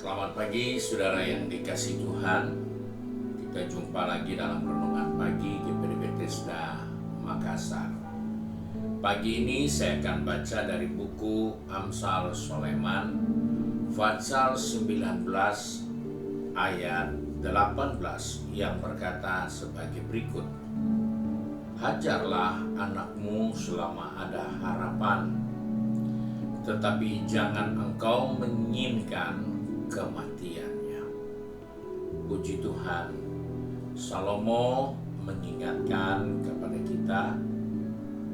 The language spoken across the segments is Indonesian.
Selamat pagi saudara yang dikasihi Tuhan. Kita jumpa lagi dalam renungan pagi GPD Bethesda Makassar. Pagi ini saya akan baca dari buku Amsal Soleman Pasal 19 ayat 18 yang berkata sebagai berikut. Hajarlah anakmu selama ada harapan, tetapi jangan engkau menginginkan kematiannya. Puji Tuhan, Salomo mengingatkan kepada kita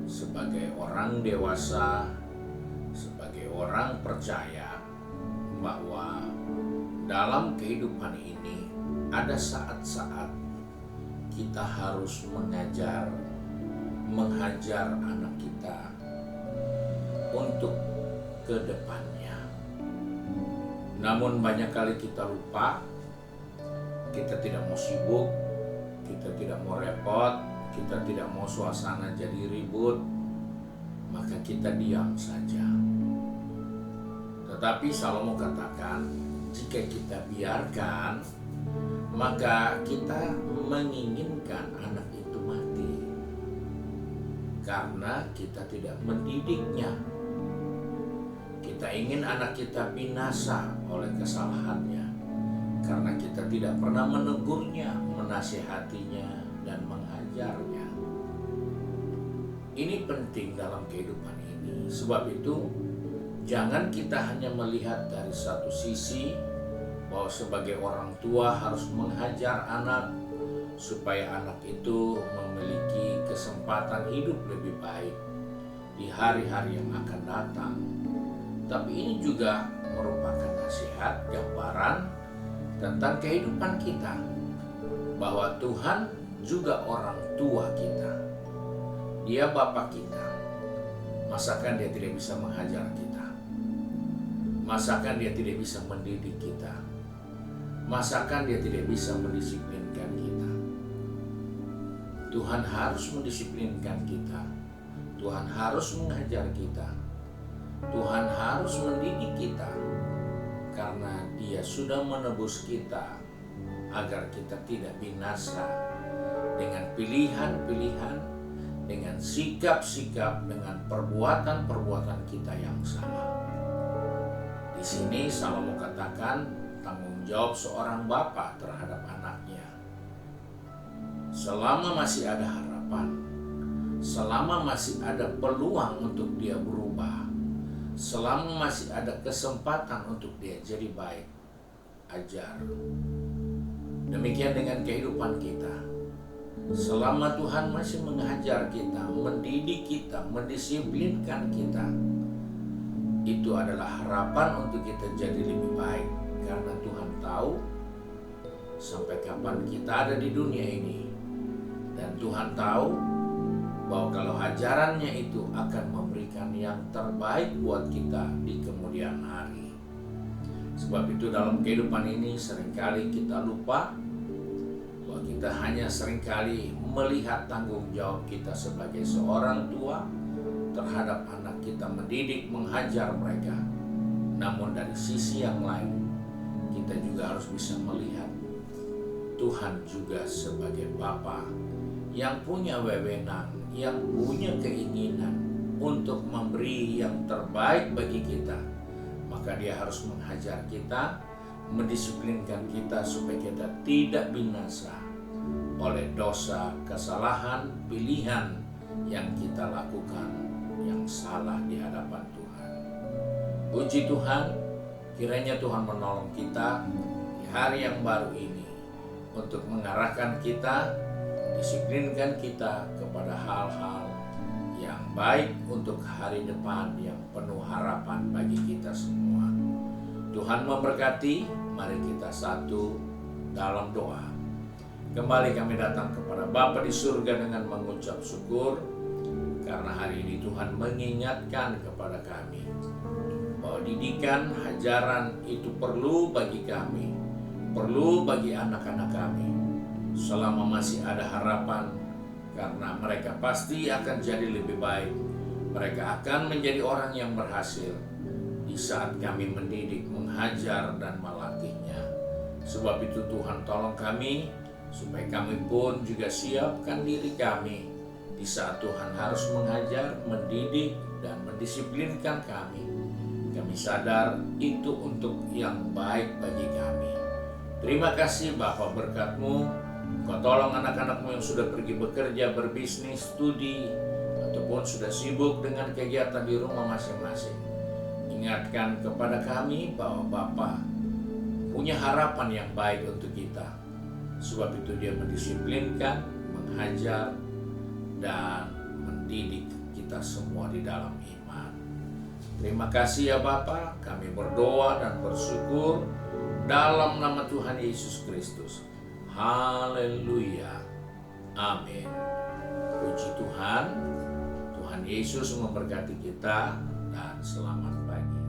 sebagai orang dewasa, sebagai orang percaya, bahwa dalam kehidupan ini ada saat-saat kita harus menghajar anak kita untuk ke depannya. Namun banyak kali kita lupa, kita tidak mau sibuk, kita tidak mau repot, kita tidak mau suasana jadi ribut, maka kita diam saja. Tetapi Salomo katakan, jika kita biarkan, maka kita menginginkan anak itu mati, karena kita tidak mendidiknya. Kita ingin anak kita binasa oleh kesalahannya, karena kita tidak pernah menegurnya, menasihatinya, dan mengajarnya. Ini penting dalam kehidupan ini. Sebab itu, jangan kita hanya melihat dari satu sisi, bahwa sebagai orang tua harus menghajar anak supaya anak itu memiliki kesempatan hidup lebih baik di hari-hari yang akan datang. Tapi ini juga merupakan nasihat, gambaran tentang kehidupan kita, bahwa Tuhan juga orang tua kita. Dia Bapa kita. Masakan Dia tidak bisa menghajar kita? Masakan Dia tidak bisa mendidik kita? Masakan Dia tidak bisa mendisiplinkan kita? Tuhan harus mendisiplinkan kita. Tuhan harus mengajar kita. Tuhan harus mendidik kita, karena Dia sudah menebus kita agar kita tidak binasa dengan pilihan-pilihan, dengan sikap-sikap, dengan perbuatan-perbuatan kita yang sama. Di sini Salomo katakan tanggung jawab seorang bapa terhadap anaknya. Selama masih ada harapan, selama masih ada peluang untuk dia berubah, selama masih ada kesempatan untuk dia jadi baik, ajar. Demikian dengan kehidupan kita. Selama Tuhan masih mengajar kita, mendidik kita, mendisiplinkan kita, itu adalah harapan untuk kita jadi lebih baik. Karena Tuhan tahu sampai kapan kita ada di dunia ini. Dan Tuhan tahu bahwa kalau ajarannya itu akan memberikan yang terbaik buat kita di kemudian hari. Sebab itu dalam kehidupan ini seringkali kita lupa bahwa kita hanya seringkali melihat tanggung jawab kita sebagai seorang tua terhadap anak kita, mendidik, menghajar mereka. Namun dari sisi yang lain, kita juga harus bisa melihat Tuhan juga sebagai Bapa yang punya wewenang, yang punya keinginan untuk memberi yang terbaik bagi kita. Maka Dia harus menghajar kita, mendisiplinkan kita supaya kita tidak binasa oleh dosa, kesalahan, pilihan yang kita lakukan yang salah di hadapan Tuhan. Puji Tuhan, kiranya Tuhan menolong kita di hari yang baru ini untuk mengarahkan kita, disiplinkan kita kepada hal-hal yang baik untuk hari depan yang penuh harapan bagi kita semua. Tuhan memberkati. Mari kita satu dalam doa. Kembali kami datang kepada Bapa di surga dengan mengucap syukur, karena hari ini Tuhan mengingatkan kepada kami bahwa didikan, hajaran itu perlu bagi kami, perlu bagi anak-anak kami. Selama masih ada harapan, karena mereka pasti akan jadi lebih baik. Mereka akan menjadi orang yang berhasil. di saat kami mendidik, menghajar, dan melatihnya. Sebab itu Tuhan, tolong kami supaya kami pun juga siapkan diri kami di saat Tuhan harus mengajar, mendidik, dan mendisiplinkan kami. Kami sadar itu untuk yang baik bagi kami. Terima kasih Bapa, berkat-Mu. Kau tolong anak-anak-Mu yang sudah pergi bekerja, berbisnis, studi, ataupun sudah sibuk dengan kegiatan di rumah masing-masing. Ingatkan kepada kami bahwa Bapa punya harapan yang baik untuk kita. Sebab itu Dia mendisiplinkan, menghajar, dan mendidik kita semua di dalam iman. Terima kasih ya Bapa, kami berdoa dan bersyukur dalam nama Tuhan Yesus Kristus. Haleluya. Amin. Puji Tuhan. Tuhan Yesus memberkati kita dan selamat pagi.